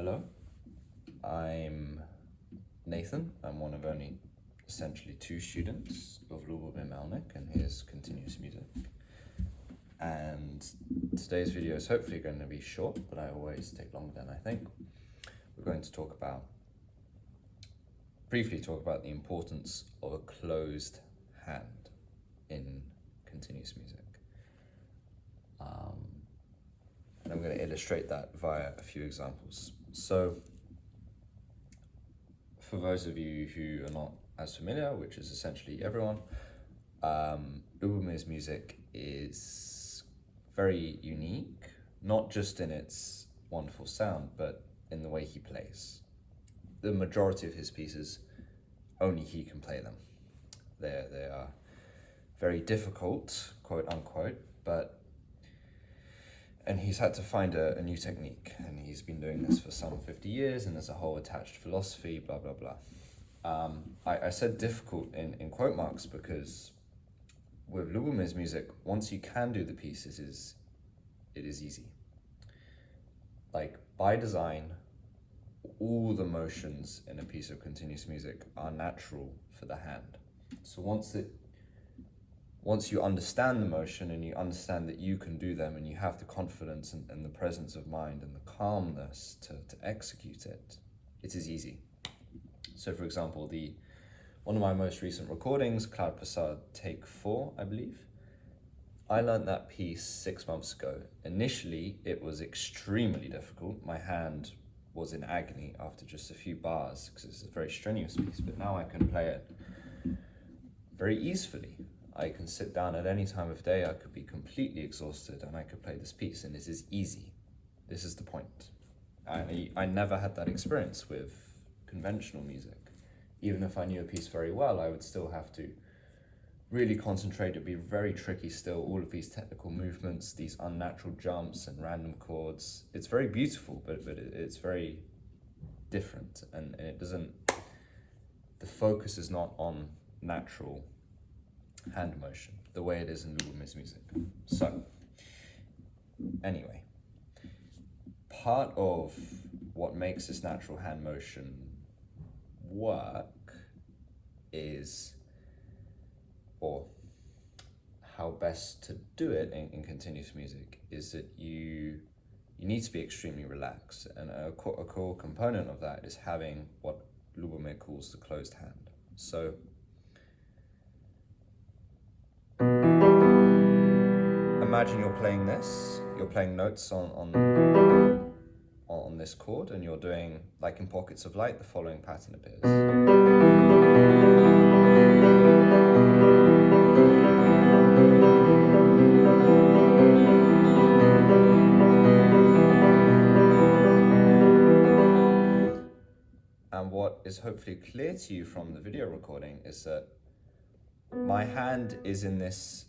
Hello, I'm Nathan. I'm one of only essentially two students of Lubomyr Melnyk and his continuous music. And today's video is hopefully going to be short, but I always take longer than I think. We're going to briefly talk about the importance of a closed hand in continuous music. And I'm going to illustrate that via a few examples. So, for those of you who are not as familiar, which is essentially everyone, Lubomyr's music is very unique, not just in its wonderful sound, but in the way he plays. The majority of his pieces, only he can play them. They are very difficult, quote unquote, and he's had to find a new technique, and he's been doing this for some 50 years, and there's a whole attached philosophy, blah, blah, blah. I said difficult in quote marks because with Lubomyr's music, once you can do the pieces, it is easy. Like, by design, all the motions in a piece of continuous music are natural for the hand. So once you understand the motion and you understand that you can do them and you have the confidence and the presence of mind and the calmness to execute it, it is easy. So for example, one of my most recent recordings, Cloud Passade Take 4, I believe, I learned that piece 6 months ago. Initially, it was extremely difficult. My hand was in agony after just a few bars because it's a very strenuous piece, but now I can play it very easily. I can sit down at any time of day, I could be completely exhausted, and I could play this piece, and it is easy. This is the point. I never had that experience with conventional music. Even if I knew a piece very well, I would still have to really concentrate. It'd be very tricky still, all of these technical movements, these unnatural jumps and random chords. It's very beautiful, but it's very different, and it doesn't, the focus is not on natural hand motion, the way it is in Lubomyr's music. So, anyway, part of what makes this natural hand motion work is, or how best to do it in continuous music, is that you need to be extremely relaxed, and a core component of that is having what Lubomyr calls the closed hand. So, imagine you're playing this, you're playing notes on this chord, and you're doing, like in Pockets of Light, the following pattern appears. And what is hopefully clear to you from the video recording is that my hand is in this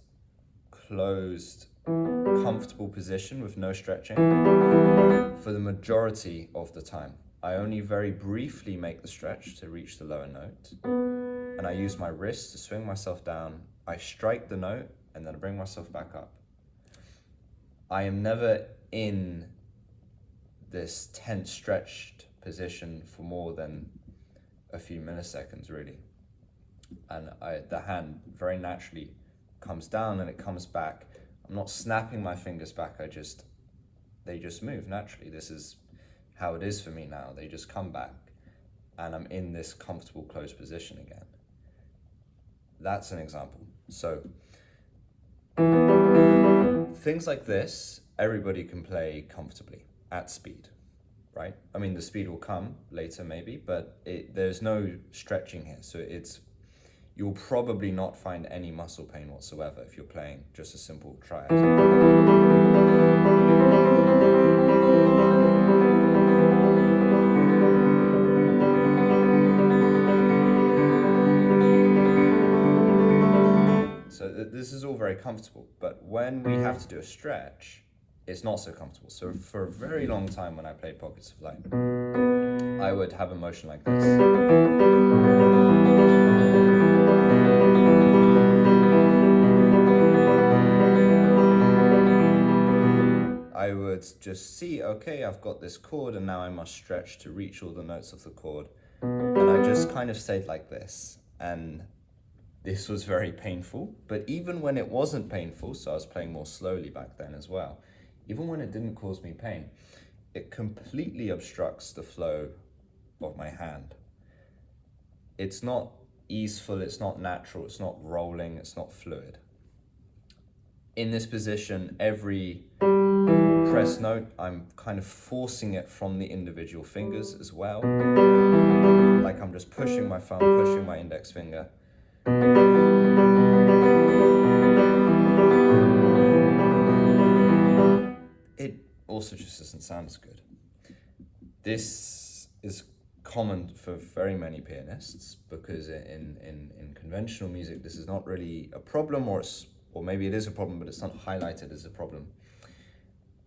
closed, comfortable position with no stretching for the majority of the time. I only very briefly make the stretch to reach the lower note, and I use my wrist to swing myself down. I strike the note, and then I bring myself back up. I am never in this tense, stretched position for more than a few milliseconds, really. And the hand very naturally comes down and it comes back. I'm not snapping my fingers back, they just move naturally. This is how it is for me now. They just come back, and I'm in this comfortable closed position again. That's an example. So, things like this, everybody can play comfortably at speed, right? I mean, the speed will come later maybe, but there's no stretching here. So you'll probably not find any muscle pain whatsoever if you're playing just a simple triad. So this is all very comfortable, but when we have to do a stretch, it's not so comfortable. So for a very long time when I played Pockets of Light, I would have a motion like this. I would just see, okay, I've got this chord and now I must stretch to reach all the notes of the chord. And I just kind of stayed like this. And this was very painful, but even when it wasn't painful, so I was playing more slowly back then as well, even when it didn't cause me pain, it completely obstructs the flow of my hand. It's not easeful, it's not natural, it's not rolling, it's not fluid. In this position, every press note, I'm kind of forcing it from the individual fingers as well. Like I'm just pushing my thumb, pushing my index finger. It also just doesn't sound as good. This is common for very many pianists because in conventional music, this is not really a problem, or maybe it is a problem, but it's not highlighted as a problem.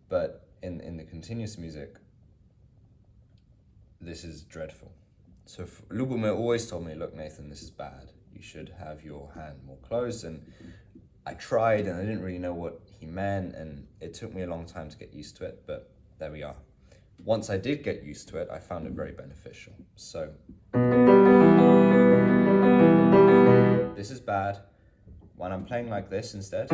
But in the continuous music, this is dreadful. So Lubomyr always told me, look, Nathan, this is bad. You should have your hand more closed. And I tried and I didn't really know what he meant, and it took me a long time to get used to it, but there we are. Once I did get used to it, I found it very beneficial. So this is bad. When I'm playing like this instead,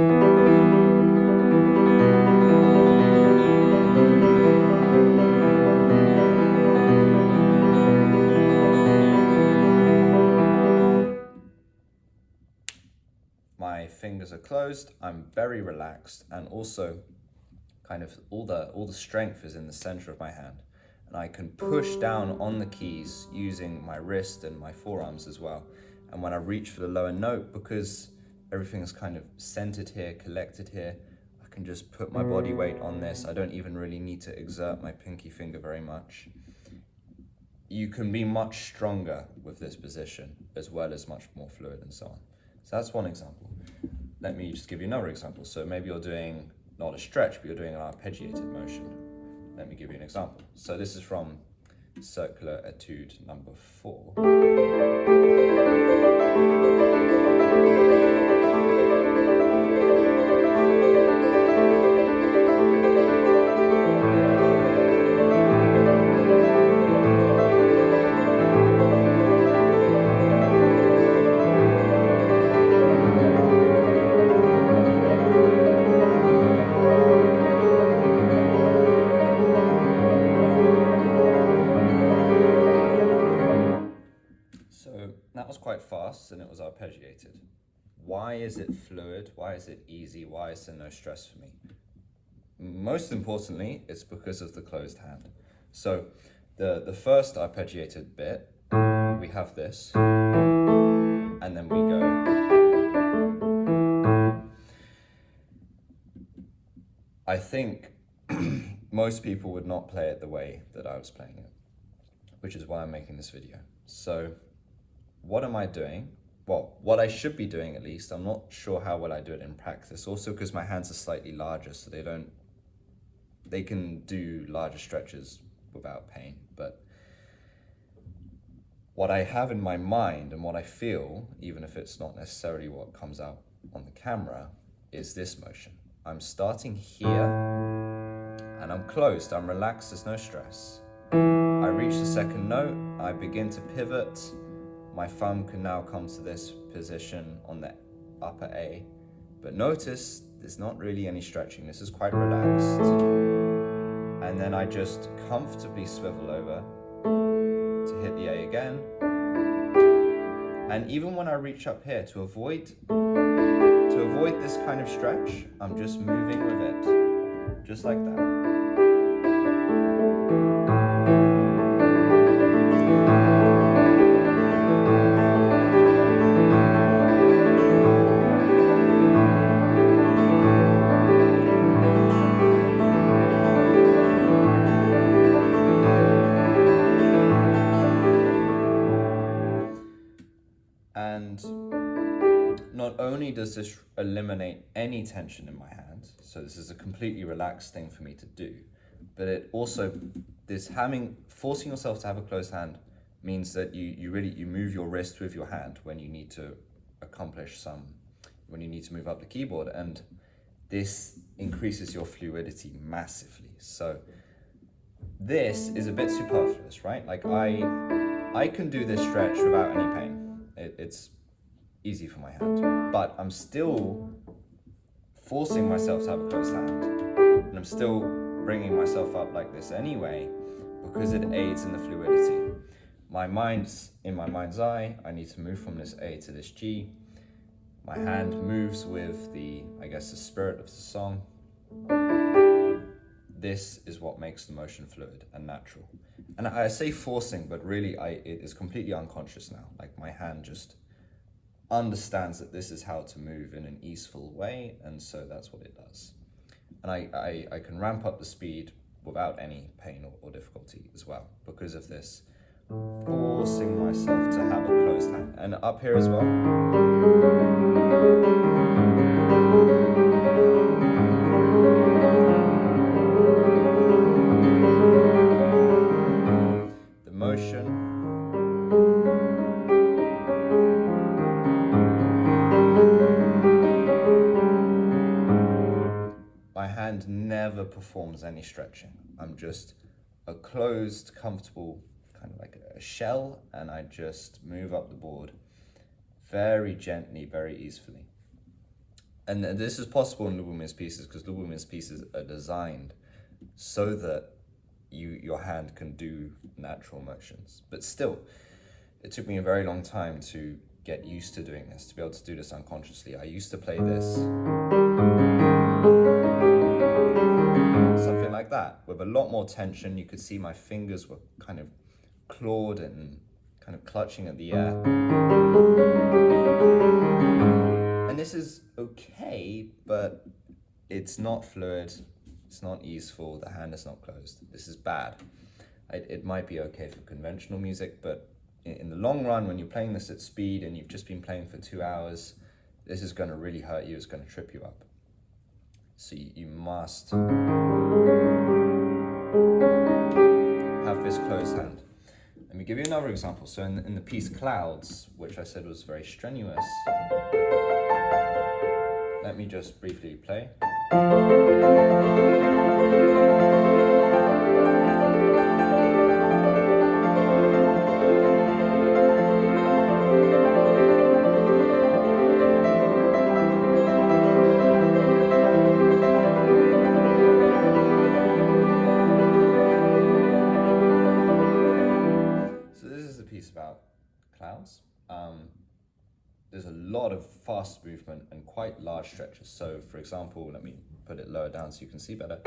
my fingers are closed, I'm very relaxed, and also kind of all the strength is in the center of my hand, and I can push down on the keys using my wrist and my forearms as well. And when I reach for the lower note, because everything is kind of centered here, collected here, I can just put my body weight on this. I don't even really need to exert my pinky finger very much. You can be much stronger with this position, as well as much more fluid and so on. So that's one example. Let me just give you another example. So maybe you're doing not a stretch, but you're doing an arpeggiated motion. Let me give you an example. So this is from Circular Etude number 4. That was quite fast and it was arpeggiated. Why is it fluid? Why is it easy? Why is there no stress for me? Most importantly, it's because of the closed hand. So the first arpeggiated bit, we have this, and then we go. I think most people would not play it the way that I was playing it, which is why I'm making this video. So what am I doing? Well, what I should be doing at least. I'm not sure how well I do it in practice. Also because my hands are slightly larger, so they can do larger stretches without pain. But what I have in my mind and what I feel, even if it's not necessarily what comes out on the camera, is this motion. I'm starting here and I'm closed, I'm relaxed, there's no stress. I reach the second note, I begin to pivot. My thumb can now come to this position on the upper A, but notice there's not really any stretching. This is quite relaxed. And then I just comfortably swivel over to hit the A again. And even when I reach up here, to avoid this kind of stretch, I'm just moving with it, just like that. And not only does this eliminate any tension in my hand, so this is a completely relaxed thing for me to do, but it also, forcing yourself to have a closed hand means that you move your wrist with your hand when you need to when you need to move up the keyboard, and this increases your fluidity massively. So this is a bit superfluous, right? Like I can do this stretch without any pain. It's easy for my hand, but I'm still forcing myself to have a closed hand, and I'm still bringing myself up like this anyway, because it aids in the fluidity. In my mind's eye, I need to move from this A to this G. My hand moves with the spirit of the song. This is what makes the motion fluid and natural. And I say forcing, but really it is completely unconscious now. Like my hand just understands that this is how to move in an easeful way, and so that's what it does. And I can ramp up the speed without any pain or difficulty as well, because of this forcing myself to have a closed hand. And up here as well. The motion. My hand never performs any stretching. I'm just a closed, comfortable, kind of like a shell, and I just move up the board very gently, very easily. And this is possible in Lubomyr's pieces, because Lubomyr's pieces are designed so that your hand can do natural motions. But still, it took me a very long time to get used to doing this, to be able to do this unconsciously. I used to play this something like that, with a lot more tension. You could see my fingers were kind of clawed and kind of clutching at the air. And this is okay, but it's not fluid, it's not easeful, the hand is not closed. This is bad. It might be okay for conventional music, but in the long run, when you're playing this at speed and you've just been playing for 2 hours, this is going to really hurt you, it's going to trip you up. So you must have this closed hand. Let me give you another example. So in the piece Clouds, which I said was very strenuous, let me just briefly play. About clouds. There's a lot of fast movement and quite large stretches. So for example, let me put it lower down so you can see better.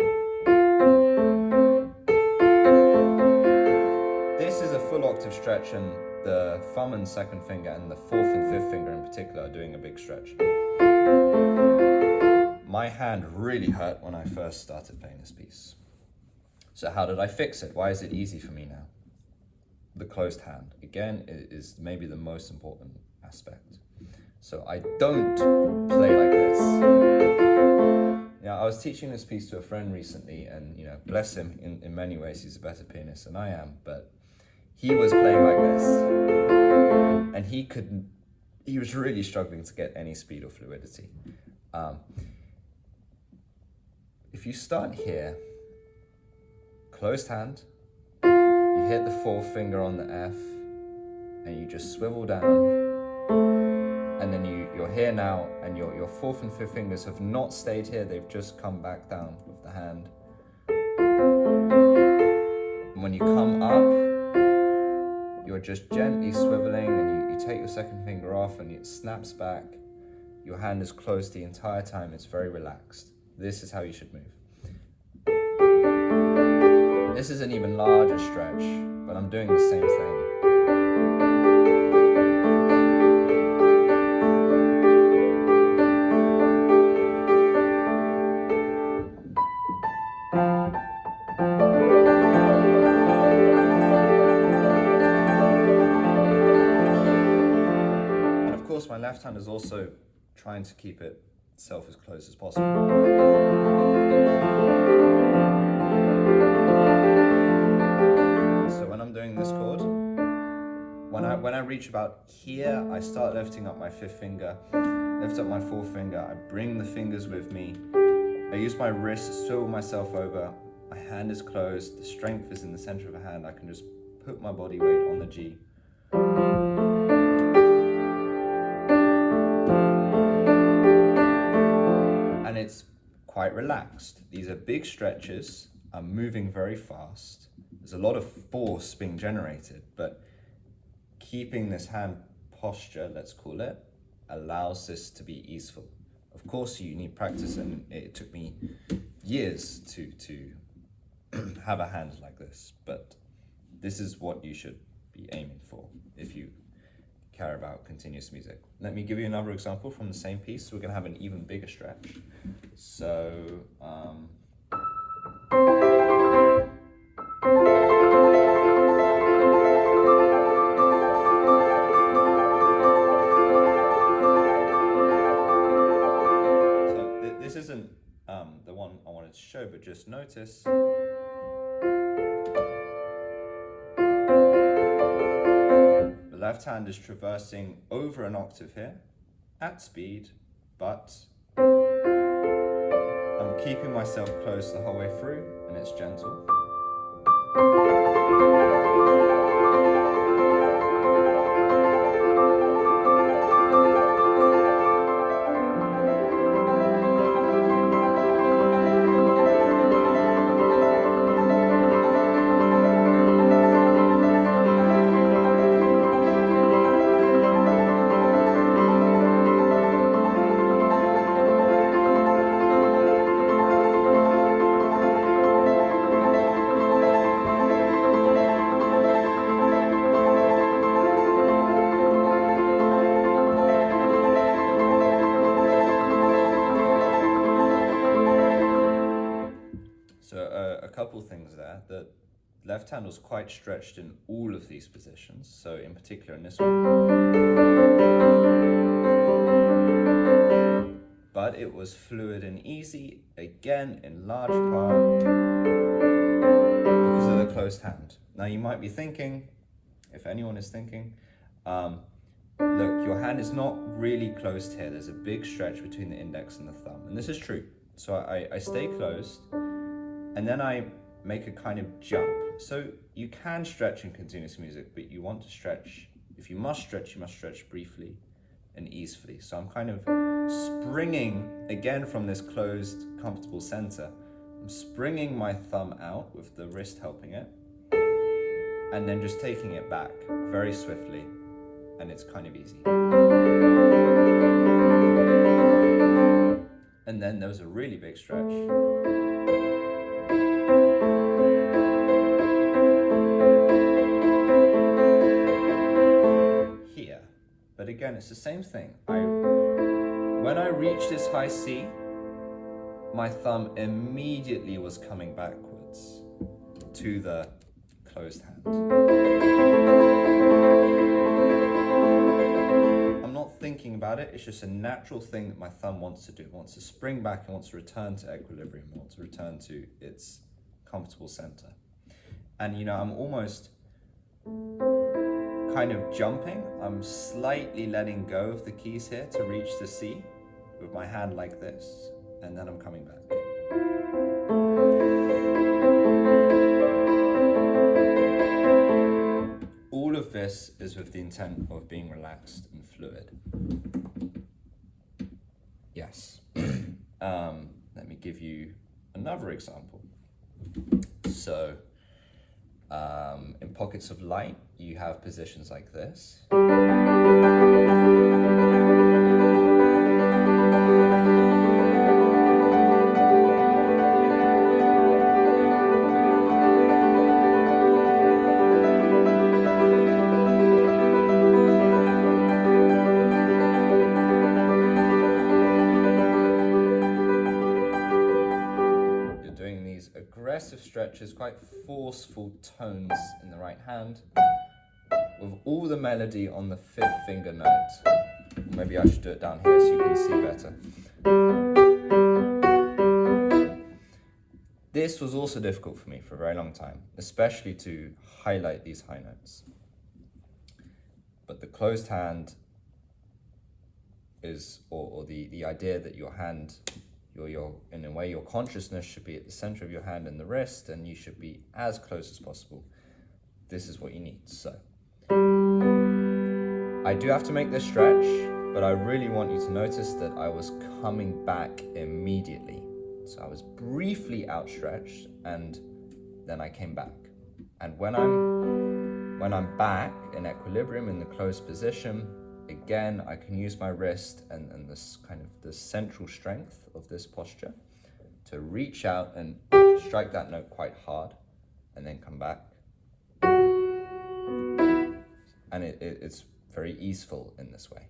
This is a full octave stretch, and the thumb and second finger and the fourth and fifth finger in particular are doing a big stretch. My hand really hurt when I first started playing this piece. So how did I fix it? Why is it easy for me now? The closed hand, again, is maybe the most important aspect. So I don't play like this. I was teaching this piece to a friend recently, and bless him, in many ways he's a better pianist than I am, but he was playing like this, and he was really struggling to get any speed or fluidity. If you start here, closed hand, you hit the fourth finger on the F, and you just swivel down, and then you're here now, and your fourth and fifth fingers have not stayed here, they've just come back down with the hand. And when you come up, you're just gently swiveling, and you take your second finger off, and it snaps back. Your hand is closed the entire time, it's very relaxed. This is how you should move. This is an even larger stretch, but I'm doing the same thing. And of course, my left hand is also trying to keep itself as close as possible. This chord, when I reach about here, I start lifting up my fifth finger, lift up my fourth finger, I bring the fingers with me, I use my wrist to swivel myself over, I my hand is closed, the strength is in the center of the hand, I can just put my body weight on the G. And it's quite relaxed. These are big stretches. I'm moving very fast. There's a lot of force being generated, but keeping this hand posture, let's call it, allows this to be easeful. Of course, you need practice, and it took me years to have a hand like this, but this is what you should be aiming for if you care about continuous music. Let me give you another example from the same piece. We're going to have an even bigger stretch. So, this isn't the one I wanted to show, but just notice the left hand is traversing over an octave here at speed, but I'm keeping myself close the whole way through, and it's gentle. A couple things there. The left hand was quite stretched in all of these positions, so in particular in this one. But it was fluid and easy, again in large part because of the closed hand. Now you might be thinking, if anyone is thinking, look, your hand is not really closed here. There's a big stretch between the index and the thumb, and this is true. So I stay closed, and then I make a kind of jump. So you can stretch in continuous music, but you want to stretch, if you must stretch briefly and easefully. So I'm kind of springing, again from this closed, comfortable center. I'm springing my thumb out with the wrist helping it, and then just taking it back very swiftly, and it's kind of easy. And then there was a really big stretch. But again, it's the same thing. When I reached this high C, my thumb immediately was coming backwards to the closed hand. I'm not thinking about it, it's just a natural thing that my thumb wants to do. It wants to spring back and wants to return to equilibrium, wants to return to its comfortable center. And I'm almost kind of jumping. I'm slightly letting go of the keys here to reach the C with my hand like this, and then I'm coming back. All of this is with the intent of being relaxed and fluid. Yes. Let me give you another example. So, in pockets of light, you have positions like this. You're doing these aggressive stretches, quite forceful tones in the right hand, with all the melody on the fifth finger note. Maybe I should do it down here so you can see better. This was also difficult for me for a very long time, especially to highlight these high notes. But the closed hand is, or the idea that your in a way, your consciousness should be at the center of your hand and the wrist, and you should be as close as possible. This is what you need. So I do have to make this stretch, but I really want you to notice that I was coming back immediately. So I was briefly outstretched, and then I came back. And when I'm back in equilibrium in the closed position, again, I can use my wrist and this kind of the central strength of this posture to reach out and strike that note quite hard, and then come back. And it's very easeful in this way.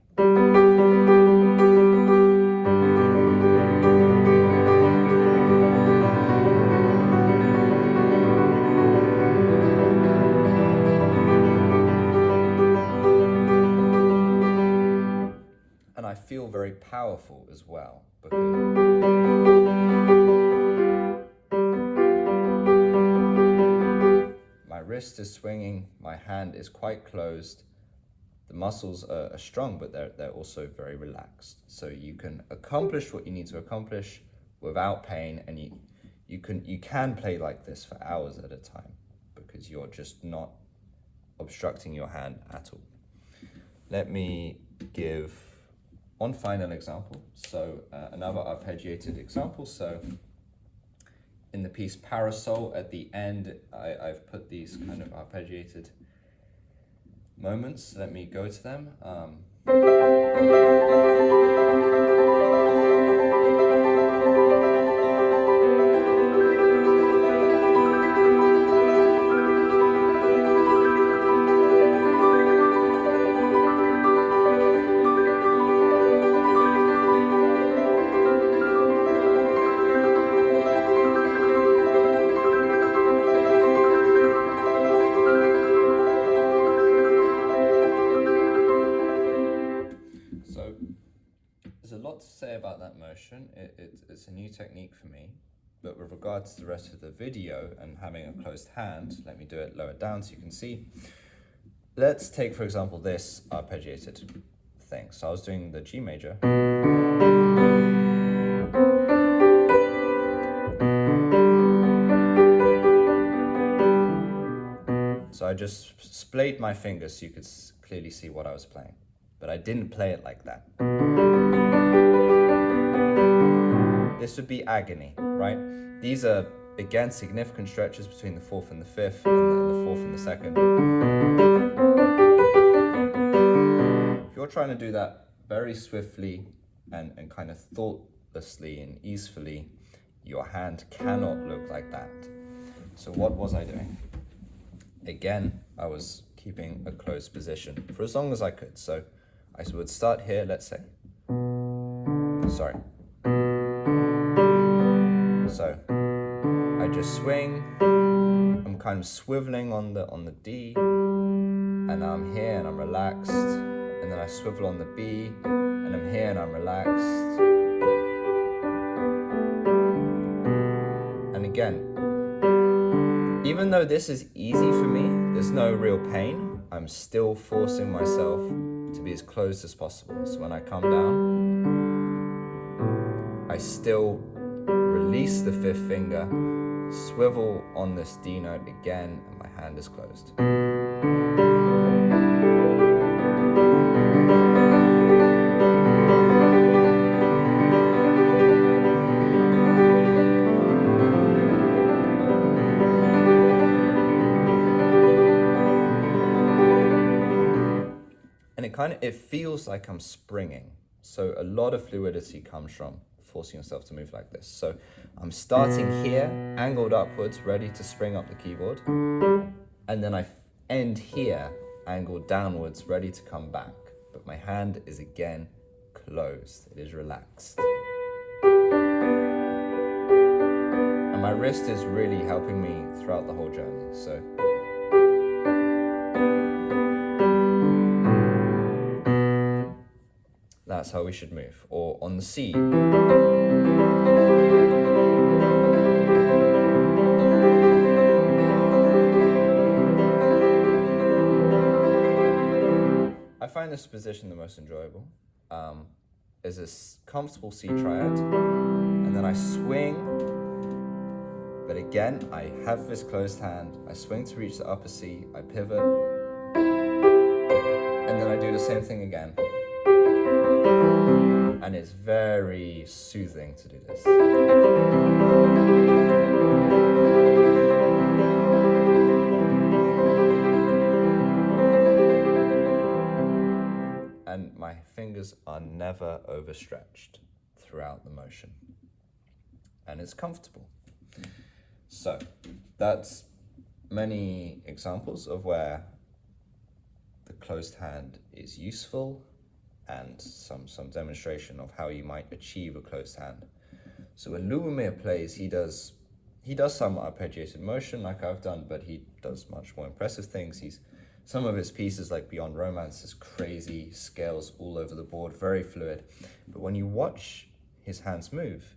And I feel very powerful as well, because my wrist is swinging, my hand is quite closed. The muscles are strong, but they're also very relaxed. So you can accomplish what you need to accomplish without pain, and you can play like this for hours at a time, because you're just not obstructing your hand at all. Let me give one final example. So another arpeggiated example. So in the piece Parasol, at the end, I've put these kind of arpeggiated moments. Let me go to them. To say about that motion. It's a new technique for me, but with regards to the rest of the video and having a closed hand, let me do it lower down so you can see. Let's take, for example, this arpeggiated thing. So I was doing the G major. So I just splayed my fingers so you could clearly see what I was playing, but I didn't play it like that. This would be agony, right? These are, again, significant stretches between the fourth and the fifth, and the fourth and the second. If you're trying to do that very swiftly and kind of thoughtlessly and easefully, your hand cannot look like that. So what was I doing? Again, I was keeping a closed position for as long as I could. So I would start here, let's say. Sorry. So I just swing, I'm kind of swiveling on the D, and now I'm here and I'm relaxed, and then I swivel on the B, and I'm here and I'm relaxed. And again, even though this is easy for me, there's no real pain, I'm still forcing myself to be as closed as possible. So when I come down, I still release the fifth finger, swivel on this D note again, and my hand is closed. And it feels like I'm springing. So a lot of fluidity comes from forcing yourself to move like this. So I'm starting here, angled upwards, ready to spring up the keyboard. And then I end here, angled downwards, ready to come back. But my hand is again closed. It is relaxed. And my wrist is really helping me throughout the whole journey. So that's how we should move. Or on the C. I find this position the most enjoyable. Is a comfortable C triad, and then I swing, but again, I have this closed hand. I swing to reach the upper C, I pivot, and then I do the same thing again. And it's very soothing to do this. And my fingers are never overstretched throughout the motion. And it's comfortable. So that's many examples of where the closed hand is useful, and some demonstration of how you might achieve a closed hand. So when Lubomyr plays, he does some arpeggiated motion like I've done, but he does much more impressive things. Some of his pieces, like Beyond Romance, is crazy, scales all over the board, very fluid. But when you watch his hands move,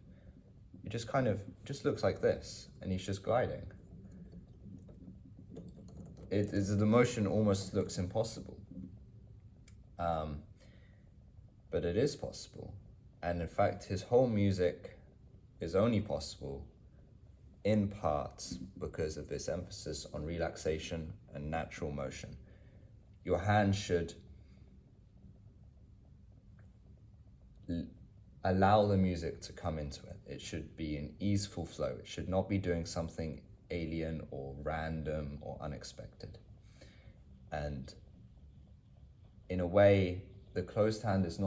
it just looks like this, and he's just gliding. The motion almost looks impossible. But it is possible. And in fact, his whole music is only possible in part because of this emphasis on relaxation and natural motion. Your hand should allow the music to come into it. It should be an easeful flow. It should not be doing something alien or random or unexpected. And in a way, the closed hand is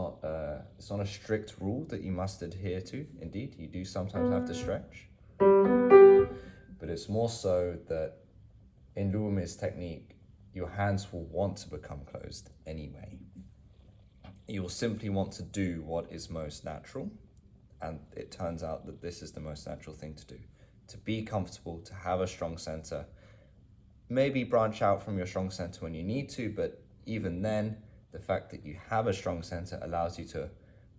it's not a strict rule that you must adhere to. Indeed, you do sometimes have to stretch. But it's more so that in Lubomyr's technique, your hands will want to become closed anyway. You will simply want to do what is most natural. And it turns out that this is the most natural thing to do. To be comfortable, to have a strong center. Maybe branch out from your strong center when you need to, but even then, the fact that you have a strong center allows you to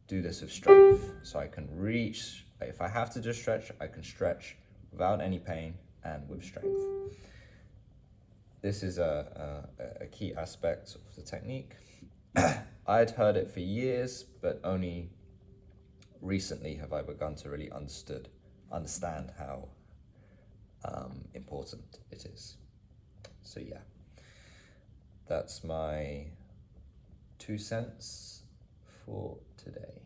do this with strength. So I can reach, if I have to just stretch, I can stretch without any pain and with strength. This is a key aspect of the technique. I'd heard it for years, but only recently have I begun to really understand how important it is. So yeah, that's my 2 cents for today.